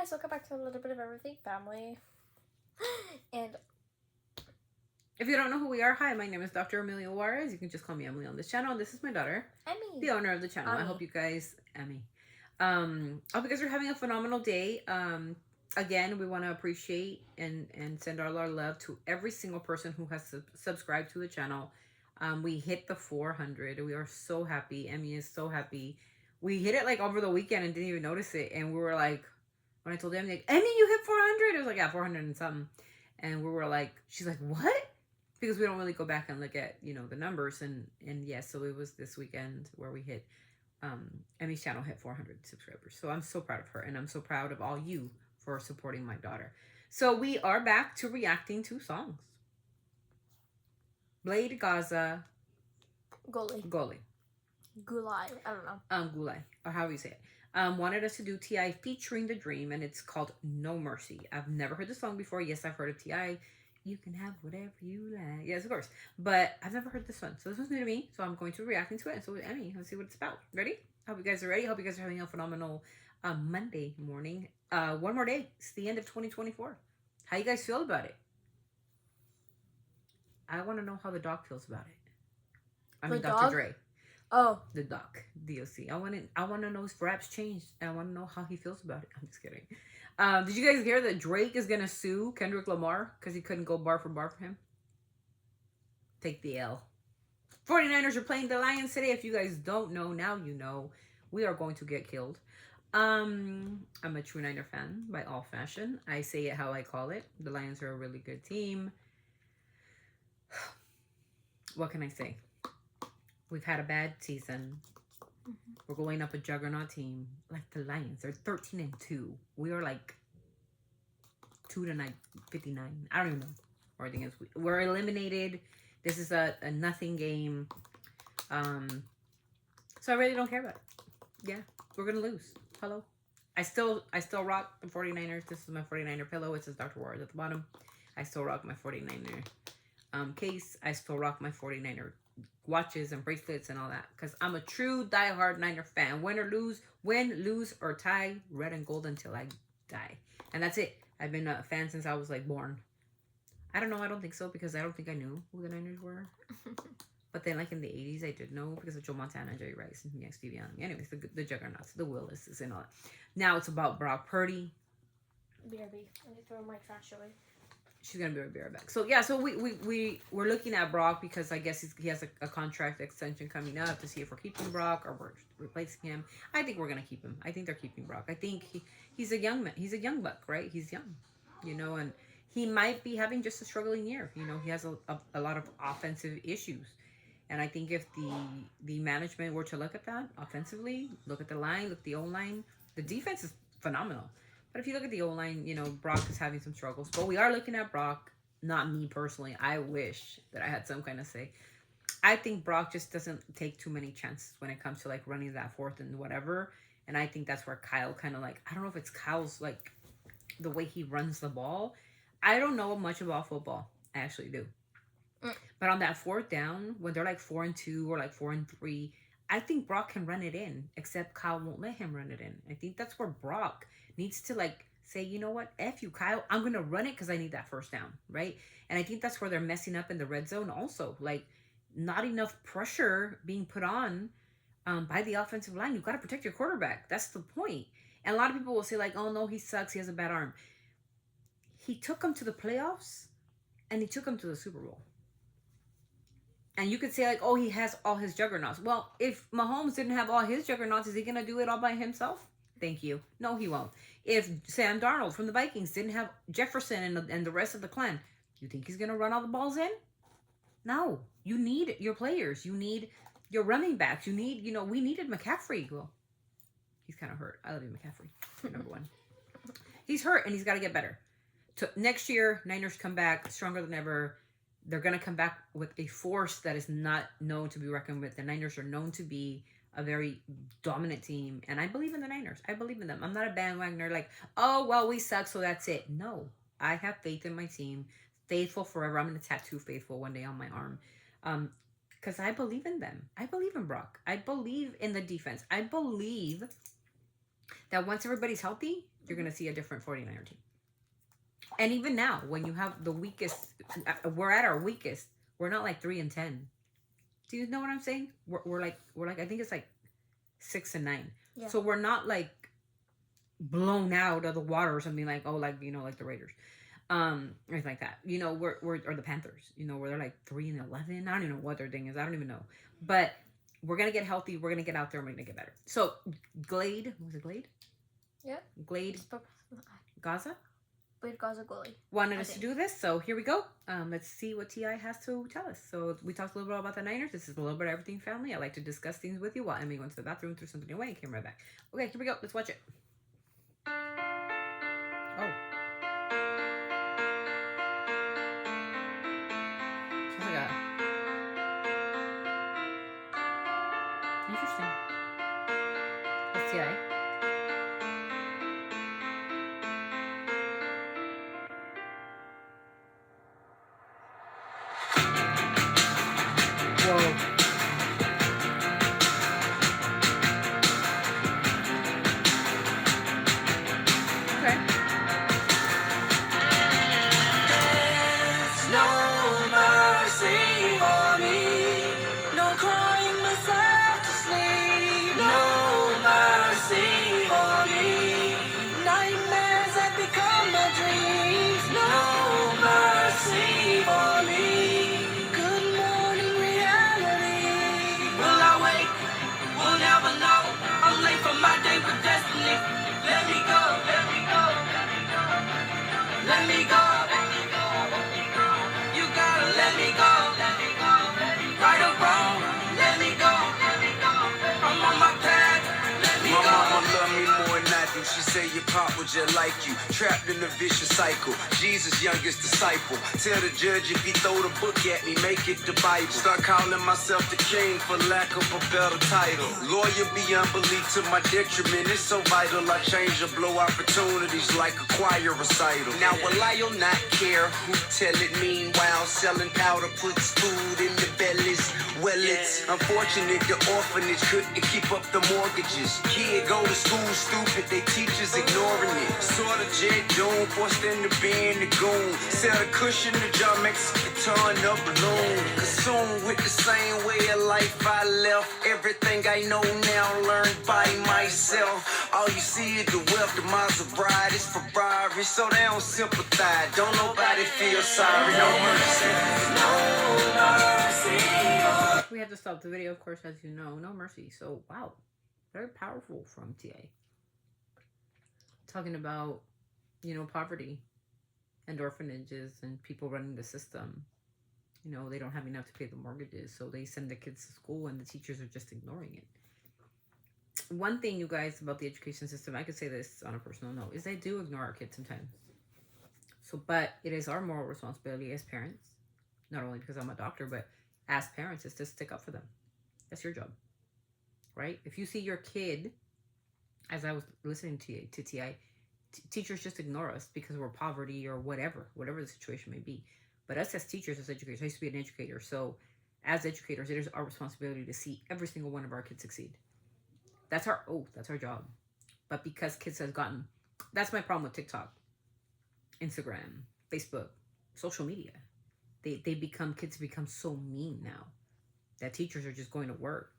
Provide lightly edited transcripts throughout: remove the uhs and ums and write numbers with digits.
guys, welcome back to a little bit of everything family. And if you don't know who we are, hi, my name is Dr. Amelia Juarez. You can just call me Emily on this channel. This is my daughter, Emmy, the owner of the channel. Emmy. I hope you guys, Emmy. I hope you guys are having a phenomenal day. Again, we want to appreciate and send all our love to every single person who has subscribed to the channel. We hit the 400. We are so happy. Emmy is so happy. We hit it like over the weekend and didn't even notice it. And we were like, when I told Emmy, like, Emmy, you hit 400. It was like, yeah, 400 and something. And we were like, she's like, what? Because we don't really go back and look at, you know, the numbers. And yes, so it was this weekend where we hit, Emmy's channel hit 400 subscribers. So I'm so proud of her. And I'm so proud of all you for supporting my daughter. So we are back to reacting to songs. Blade Gaza. Gully. Gully. Gulai. I don't know. Gulai, or however you say it. Wanted us to do T.I. featuring The Dream, and it's called No Mercy. I've never heard the song before. Yes, I've heard of T.I. You can have whatever you like. Yes, of course. But I've never heard this one. So this one's new to me. So I'm going to be reacting to it. And so with Emmy, let's see what it's about. Ready? Hope you guys are ready. Hope you guys are having a phenomenal Monday morning. One more day. It's the end of 2024. How you guys feel about it? I want to know how the dog feels about it. I mean, Dr. Dre. Oh, the doc, DOC. I want to know his raps changed. And I want to know how he feels about it. I'm just kidding. Did you guys hear that Drake is gonna sue Kendrick Lamar because he couldn't go bar for him? Take the L. 49ers are playing the Lions today. If you guys don't know, now you know. We are going to get killed. I'm a true Niner fan by all fashion. I say it how I call it. The Lions are a really good team. What can I say? We've had a bad season. We're going up a juggernaut team like the Lions. They're 13-2. We are like 2-59. I don't even know. Or I think it's we're eliminated. This is a nothing game. So I really don't care about it. Yeah, we're gonna lose. Hello. I still rock the 49ers. This is my 49er pillow. It says Dr. Juarez at the bottom. I still rock my 49er case. I still rock my 49er watches and bracelets and all that because I'm a true diehard Niner fan. Win, lose, or tie, red and gold until I die. And that's it. I've been a fan since I was like born. I don't know. I don't think so because I don't think I knew who the Niners were. But then like in the 80s, I did know because of Joe Montana, Jerry Rice, and Stevie Young. Anyways, the Juggernauts, the Willises, and all that. Now it's about Brock Purdy. BRB. I need to throw my trash away. She's gonna be right back. So yeah, so we're looking at Brock because I guess he has a contract extension coming up to see if we're keeping Brock or we're replacing him. I think we're gonna keep him. I think they're keeping Brock. I think he's a young man. He's a young buck, right? He's young, you know, and he might be having just a struggling year. You know, he has a lot of offensive issues, and I think if the management were to look at that offensively, look at the line, look at the O-line, the defense is phenomenal. But if you look at the O-line, you know, Brock is having some struggles. But we are looking at Brock, not me personally. I wish that I had some kind of say. I think Brock just doesn't take too many chances when it comes to, like, running that fourth and whatever. And I think that's where Kyle kind of, like, I don't know if it's Kyle's, like, the way he runs the ball. I don't know much about football. I actually do. But on that fourth down, when they're, like, 4-2 or, like, 4-3, I think Brock can run it in, except Kyle won't let him run it in. I think that's where Brock needs to, like, say, you know what, F you, Kyle. I'm going to run it because I need that first down, right? And I think that's where they're messing up in the red zone also. Like, not enough pressure being put on by the offensive line. You've got to protect your quarterback. That's the point. And a lot of people will say, like, oh, no, he sucks. He has a bad arm. He took him to the playoffs, and he took him to the Super Bowl. And you could say, like, oh, he has all his juggernauts. Well, if Mahomes didn't have all his juggernauts, is he going to do it all by himself? Thank you. No, he won't. If Sam Darnold from the Vikings didn't have Jefferson and the rest of the clan, you think he's going to run all the balls in? No. You need your players. You need your running backs. You need, you know, we needed McCaffrey. Well, he's kind of hurt. I love you, McCaffrey. Number one. He's hurt, and he's got to get better. Next year, Niners come back stronger than ever. They're going to come back with a force that is not known to be reckoned with. The Niners are known to be a very dominant team. And I believe in the Niners. I believe in them. I'm not a bandwagoner like, oh, well, we suck, so that's it. No. I have faith in my team. Faithful forever. I'm going to tattoo faithful one day on my arm. Because I believe in them. I believe in Brock. I believe in the defense. I believe that once everybody's healthy, you're going to see a different 49er team. And even now, when you have the weakest, we're at our weakest. We're not like 3-10. Do you know what I'm saying? We're like I think it's like 6-9. Yeah. So we're not like blown out of the water or something like, oh, like, you know, like the Raiders, or anything like that. You know, we're or the Panthers. You know, where they're like 3-11. I don't even know what their thing is. I don't even know. But we're gonna get healthy. We're gonna get out there. And we're gonna get better. So Glade, was it Glade? Yeah. Glade Gaza. Glade Gaza goalie Wanted us to do this, so here we go. Let's see what T.I. has to tell us. So we talked a little bit about the Niners. This is a little bit of everything family. I like to discuss things with you while Emmy went to the bathroom, threw something away, and came right back. Okay, here we go. Let's watch it. Oh. Sounds like interesting. That's T.I. Whoa. Okay. There's no mercy for me. No crying myself to sleep. No mercy for me. Nightmares that become my dreams. No mercy for me. Good morning reality. Will I wake? We'll never know. I'm late for my day with destiny. Let me go. Let me go. Let me go. You gotta let me go. Right or wrong, let me go. I'm on my path. Let me My go. mama love me more than I do. She say your pop was just like you. Trapped in a vicious cycle. Jesus' youngest disciple. Tell the judge if he throw the book at me, make it the Bible. Start calling myself the king for lack of a better title. Lawyer beyond belief to my detriment. It's so vital. I change or blow opportunities like a choir recital. Now will I or not care who tell it? Meanwhile, selling powder puts food in the bellies. Well, it's unfortunate the orphanage couldn't keep up the mortgages. Kid go to school stupid, they teachers ignoring it. Sort of jet doom, forced them to be in the goon. Sell the cushion, the jar makes a ton of balloon. Consumed with the same way of life I left. Everything I know now learned by myself. All you see is the wealth, the Maserati, it's Ferrari, so they don't sympathize. Don't nobody feel sorry, no mercy. We have to stop the video, of course, as you know. No mercy. So, wow. Very powerful from T.A. Talking about, you know, poverty and orphanages and people running the system. You know, they don't have enough to pay the mortgages, so they send the kids to school and the teachers are just ignoring it. One thing, you guys, about the education system, I could say this on a personal note, is they do ignore our kids sometimes. So, but it is our moral responsibility as parents, not only because I'm a doctor, but as parents, is to stick up for them. That's your job, right? If you see your kid, as I was listening to T.I., teachers just ignore us because we're poverty or whatever the situation may be. But us as teachers, as educators, I used to be an educator. So as educators, it is our responsibility to see every single one of our kids succeed. That's our oath. That's our job. But because kids have gotten, that's my problem with TikTok, Instagram, Facebook, social media. Kids become so mean now that teachers are just going to work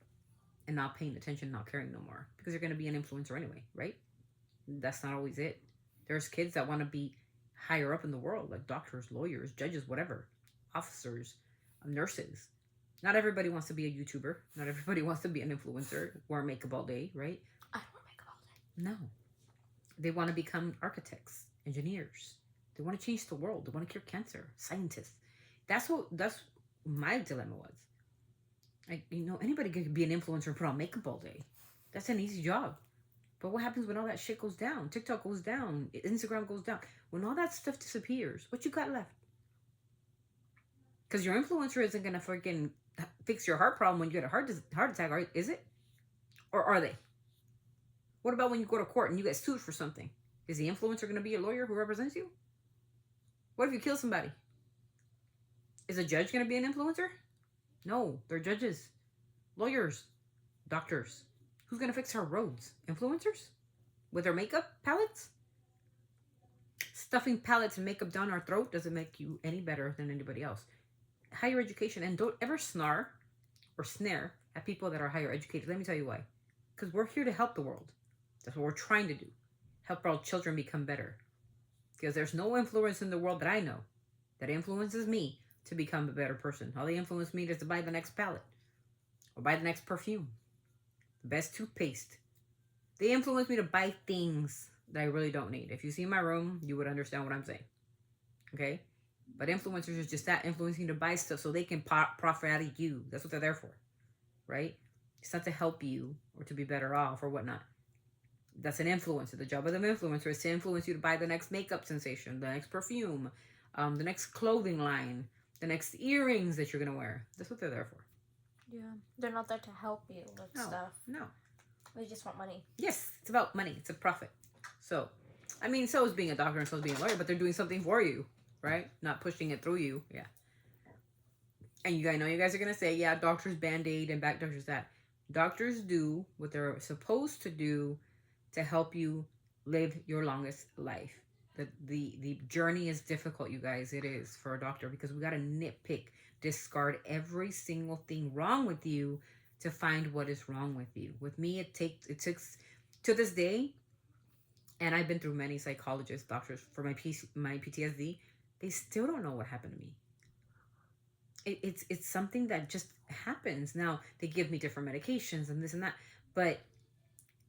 and not paying attention, not caring no more, because they're going to be an influencer anyway, right? That's not always it. There's kids that want to be higher up in the world, like doctors, lawyers, judges, whatever, officers, nurses. Not everybody wants to be a YouTuber. Not everybody wants to be an influencer, wear makeup all day, right? I don't wear makeup all day. No. They want to become architects, engineers. They want to change the world. They want to cure cancer, scientists. That's my dilemma was. Like, you know, anybody could be an influencer and put on makeup all day. That's an easy job. But what happens when all that shit goes down? TikTok goes down. Instagram goes down. When all that stuff disappears, what you got left? Because your influencer isn't going to freaking fix your heart problem when you get a heart attack, is it? Or are they? What about when you go to court and you get sued for something? Is the influencer going to be a lawyer who represents you? What if you kill somebody? Is a judge going to be an influencer? No, they're judges, lawyers, doctors. Who's going to fix our roads? Influencers? With their makeup palettes? stuffing pellets and makeup down our throat doesn't make you any better than anybody else. Higher education, and don't ever snare at people that are higher educated. Let me tell you why. Because we're here to help the world. That's what we're trying to do. Help our children become better. Because there's no influence in the world that I know that influences me to become a better person. All they influence me is to buy the next palette or buy the next perfume, the best toothpaste. They influence me to buy things that I really don't need. If you see my room, you would understand what I'm saying. Okay? But influencers is just that, influencing to buy stuff so they can profit out of you. That's what they're there for, right? It's not to help you or to be better off or whatnot. That's an influencer. The job of an influencer is to influence you to buy the next makeup sensation, the next perfume, the next clothing line, the next earrings that you're going to wear. That's what they're there for. Yeah. They're not there to help you with stuff. No. They just want money. Yes, it's about money. It's a profit. So, I mean, so is being a doctor and so is being a lawyer, but they're doing something for you, right? Not pushing it through you. Yeah. And I know you guys are going to say, yeah, doctors Band-Aid and back doctors that. Doctors do what they're supposed to do to help you live your longest life. The journey is difficult, you guys. It is for a doctor because we got to nitpick, discard every single thing wrong with you to find what is wrong with you. With me, it takes to this day, and I've been through many psychologists, doctors for my PTSD. They still don't know what happened to me. It's something that just happens. Now they give me different medications and this and that, but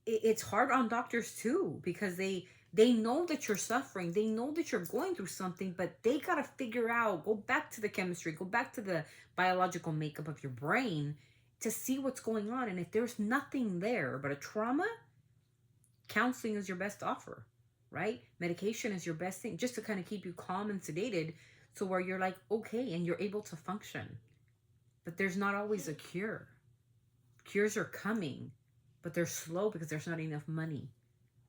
it's hard on doctors too because they know that you're suffering, they know that you're going through something, but they gotta figure out, go back to the chemistry, go back to the biological makeup of your brain to see what's going on. And if there's nothing there but a trauma, counseling is your best offer, right? Medication is your best thing just to kind of keep you calm and sedated. So where you're like, okay, and you're able to function. But there's not always a cure. Cures are coming, but they're slow because there's not enough money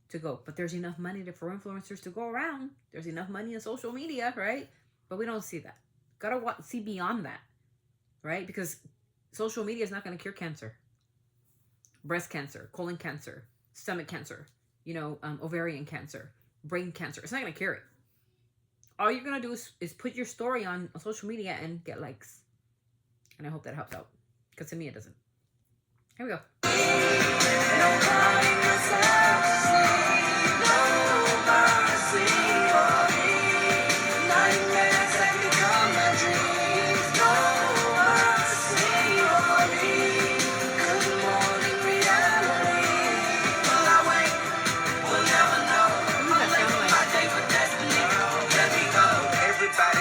to go. But there's enough money for influencers to go around. There's enough money in social media, right? But we don't see that. Gotta see beyond that, right? Because social media is not going to cure cancer. Breast cancer, colon cancer, stomach cancer, ovarian cancer, brain cancer. It's not going to cure it. All you're going to do is put your story on social media and get likes. And I hope that helps out. Because to me, it doesn't. Here we go.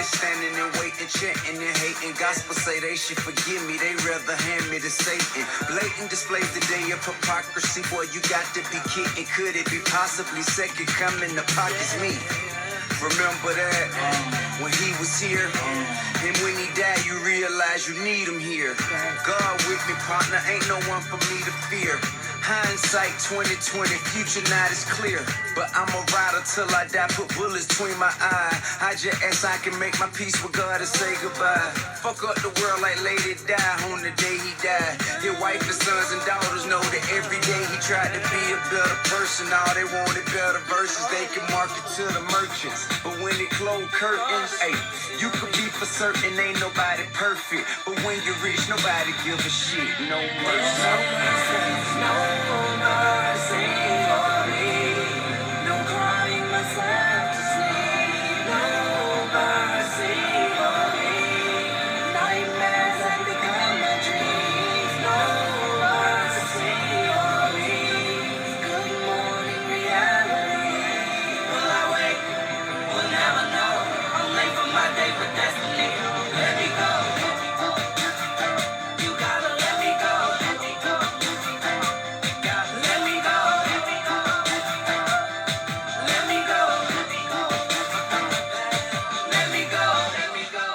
Standing and waiting, chanting and hating. Gospel say they should forgive me, they rather hand me to Satan. Blatant displays the day of hypocrisy. Boy, you got to be kidding. Could it be possibly second coming? The pocket's me. Remember that when he was here, and when he died, you realize you need him here. God with me, partner, ain't no one for me to fear. Hindsight 2020, future not as clear. But I'm a rider till I die, put bullets between my eyes. I just ask I can make my peace with God and say goodbye. Fuck up the world like Lady Di on the day he died. His wife and sons and daughters know that every day he tried to be a better person. All they wanted better verses, they can market to the merchants. But when they close curtains, hey, you could be for certain ain't nobody perfect. But when you're rich, nobody give a shit. No mercy. No mercy for me. No crying myself to sleep. No mercy for me. Nightmares have become my dreams. No mercy for me. Good morning, reality. Will I wake? We'll never know. I'm late for my day with destiny. Let me go. You gotta let me go. Let me go. Let me go. Let me go. Let me go. Let me go.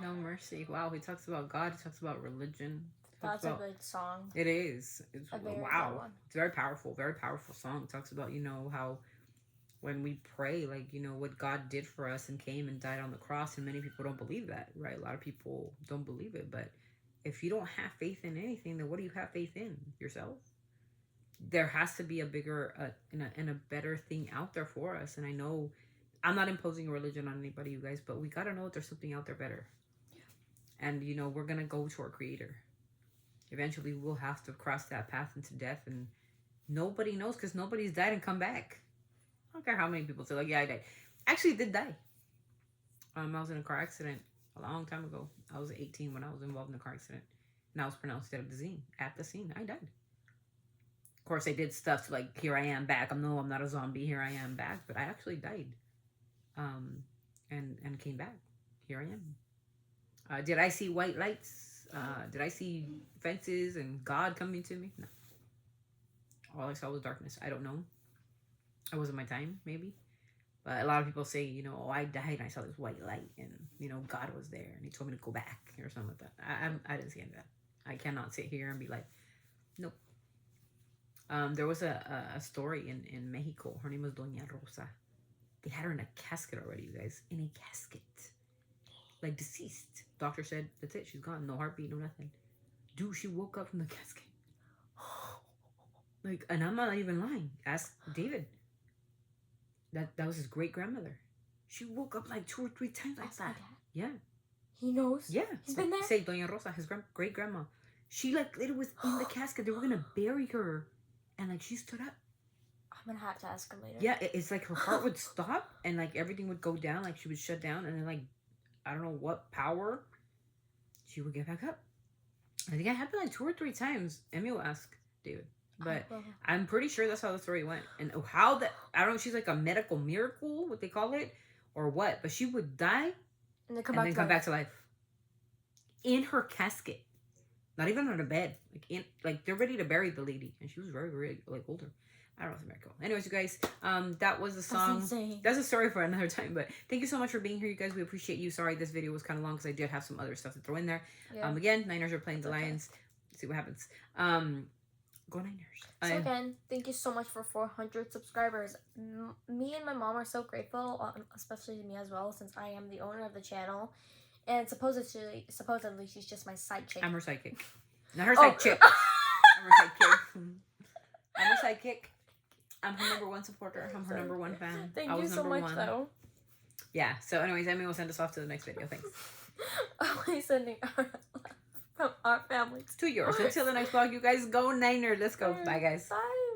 No mercy. Wow, he talks about God. He talks about religion. He talks That's a about, good song. it is. It's A very good wow. one. It's very powerful song. It talks about, how when we pray, what God did for us and came and died on the cross, and many people don't believe that, right? A lot of people don't believe it, but if you don't have faith in anything, then what do you have faith in? Yourself? there has to be a bigger and a better thing out there for us. And I know I'm not imposing a religion on anybody, you guys, but we got to know that there's something out there better. And, you know, we're going to go to our creator. Eventually, we'll have to cross that path into death. And nobody knows, because nobody's died and come back. I don't care how many people say, like, yeah, I died. Actually, did die. I was in a car accident a long time ago. I was 18 when I was involved in a car accident. And I was pronounced dead at the scene. I died. Of course, I did stuff like, here I am back. I'm not a zombie. Here I am back. But I actually died. And came back. Here I am. Did I see white lights? Did I see fences and God coming to me? No. All I saw was darkness. I don't know. It wasn't my time, maybe. But a lot of people say, you know, oh, I died and I saw this white light and, you know, God was there and he told me to go back or something like that. I didn't see any of that. I cannot sit here and be like, nope. There was a story in Mexico. Her name was Doña Rosa. They had her in a casket already, you guys. In a casket. Like deceased. Doctor said, that's it. She's gone. No heartbeat, no nothing. Dude, she woke up from the casket. Like, and I'm not even lying. Ask David. That was his great grandmother. She woke up like 2 or 3 times like that. Yeah. He knows. Yeah. He's been there. Say Doña Rosa, his great grandma. She like literally was in the casket. They were gonna bury her, and like she stood up. I'm gonna have to ask him later. Yeah, it's like her heart would stop, and like everything would go down. Like she would shut down, and then like I don't know what power, she would get back up. I think it happened like 2 or 3 times. Emmy will ask David. But I'm pretty sure that's how the story went. And how that, I don't know if she's like a medical miracle, what they call it, or what. But she would die and then come back to life. In her casket. Not even on a bed. Like they're ready to bury the lady. And she was very, very like older. I don't know if it's a miracle. Anyways, you guys, that was the song. That's a story for another time. But thank you so much for being here, you guys. We appreciate you. Sorry this video was kind of long because I did have some other stuff to throw in there. Yeah. Again, Niners are playing the Lions. Let's see what happens. Go Niners. So again, thank you so much for 400 subscribers. Me and my mom are so grateful, especially to me as well, since I am the owner of the channel. And supposedly she's just my side chick. I'm her sidekick. Not her side chick. I'm her sidekick. I'm her sidekick. I'm her #1 supporter. I'm her #1 fan. Thank you so much, though. Yeah. So anyways, Emmy will send us off to the next video. Thanks. Always sending from our families to yours. Until the next vlog, you guys go Niners. Let's go. Bye, guys. Bye.